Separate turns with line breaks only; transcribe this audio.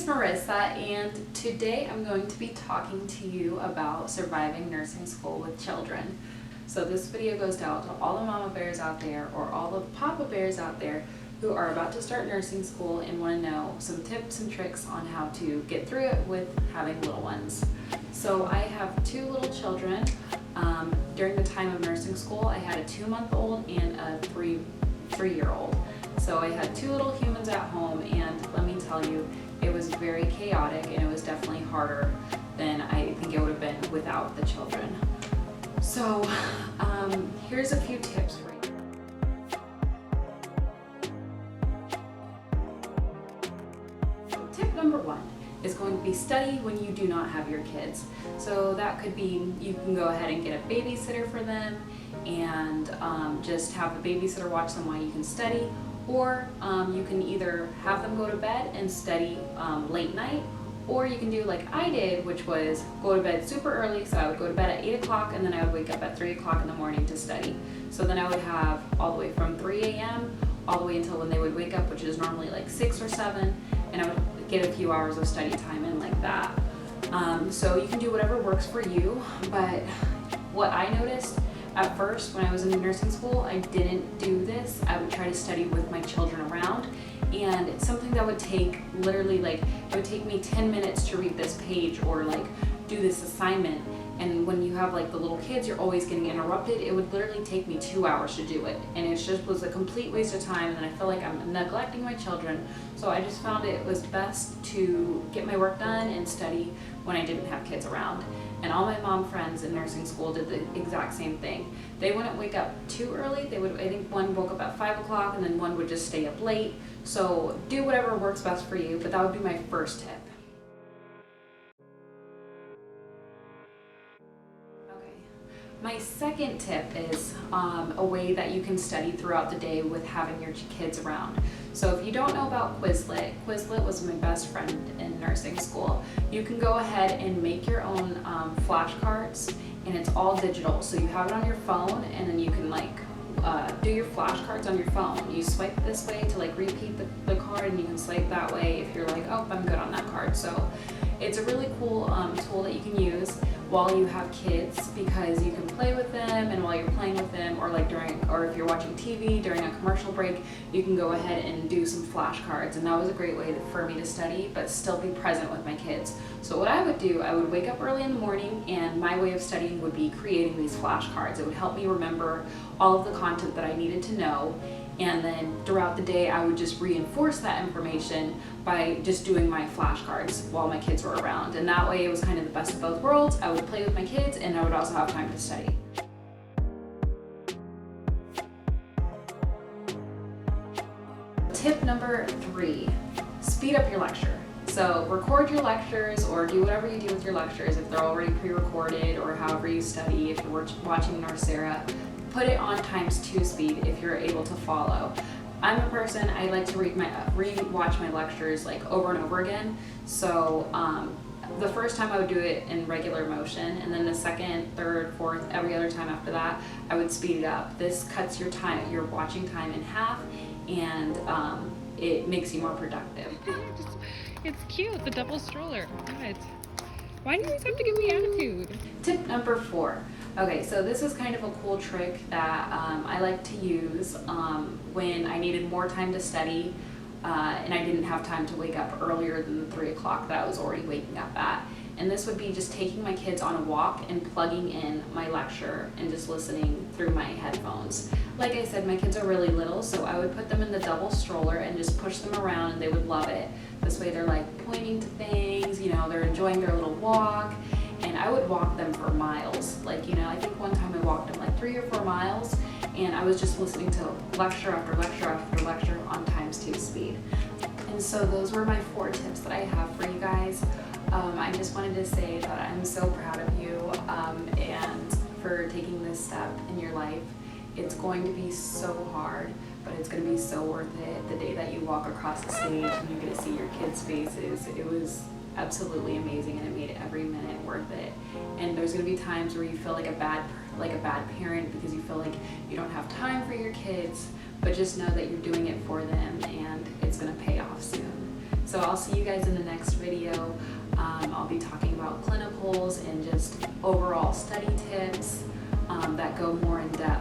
Marissa, and today I'm going to be talking to you about surviving nursing school with children. So this video goes out to all the mama bears out there or all the papa bears out there who are about to start nursing school and want to know some tips and tricks on how to get through it with having little ones. So I have two little children. During the time of nursing school, I had a 2-month-old and a three-year-old. So I had two little humans at home, and let me tell you, it was very chaotic and it was definitely harder than I think it would have been without the children. So here's a few tips for you. So tip number 1 is going to be study when you do not have your kids. So that could be, you can go ahead and get a babysitter for them and just have the babysitter watch them while you can study, or you can either have them go to bed and study late night, or you can do like I did, which was go to bed super early. So I would go to bed at 8 o'clock and then I would wake up at 3 o'clock in the morning to study. So then I would have all the way from 3 a.m. all the way until when they would wake up, which is normally like 6 or 7, and I would get a few hours of study time in like that. So you can do whatever works for you, but what I noticed at first when I was in nursing school, I didn't do this. I would try to study with my children around, and it's something that would take literally like, it would take me 10 minutes to read this page or like do this assignment. And when you have like the little kids, you're always getting interrupted. It would literally take me 2 hours to do it. And it just was a complete waste of time. And then I feel like I'm neglecting my children. So I just found it was best to get my work done and study when I didn't have kids around. And all my mom friends in nursing school did the exact same thing. They wouldn't wake up too early. They would, I think one woke up at 5 o'clock and then one would just stay up late. So do whatever works best for you, but that would be my first tip. My second tip is a way that you can study throughout the day with having your kids around. So if you don't know about Quizlet, Quizlet was my best friend in nursing school. You can go ahead and make your own flashcards, and it's all digital. So you have it on your phone, and then you can like do your flashcards on your phone. You swipe this way to like repeat the card, and you can swipe that way if you're like, oh, I'm good on that card. So it's a really cool tool that you can use while you have kids, because you can play with them, and while you're playing with them, or like if you're watching TV during a commercial break, you can go ahead and do some flashcards. And that was a great way for me to study but still be present with my kids. So what I would do, I would wake up early in the morning, and my way of studying would be creating these flashcards. It would help me remember all of the content that I needed to know. And then throughout the day, I would just reinforce that information by just doing my flashcards while my kids were around. And that way it was kind of the best of both worlds. I would play with my kids and I would also have time to study. Tip number 3, speed up your lecture. So record your lectures or do whatever you do with your lectures if they're already pre-recorded, or however you study, if you're watching Coursera. Put it on ×2 speed if you're able to follow. I'm a person, I like to re-watch my lectures like over and over again. So the first time I would do it in regular motion, and then the second, third, fourth, every other time after that, I would speed it up. This cuts your watching time in half, and it makes you more productive.
It's cute, the double stroller. God. Why do you always have to give me attitude?
Tip number 4. Okay, so this is kind of a cool trick that I like to use when I needed more time to study and I didn't have time to wake up earlier than the 3 o'clock that I was already waking up at. And this would be just taking my kids on a walk and plugging in my lecture and just listening through my headphones. Like I said, my kids are really little, so I would put them in the double stroller and just push them around, and they would love it. This way they're like pointing to things, you know, they're enjoying their little walk. And I would walk them for miles. Like, you know, I think one time I walked them like 3 or 4 miles, and I was just listening to lecture after lecture after lecture on ×2 speed. And so those were my 4 tips that I have for you guys. I just wanted to say that I'm so proud of you and for taking this step in your life. It's going to be so hard, but it's going to be so worth it. The day that you walk across the stage and you get to see your kids' faces, it was absolutely amazing, and it made every minute worth it. And there's going to be times where you feel like a bad parent because you feel like you don't have time for your kids, but just know that you're doing it for them and it's going to pay off soon. So I'll see you guys in the next video. I'll be talking about clinicals and just overall study tips that go more in depth.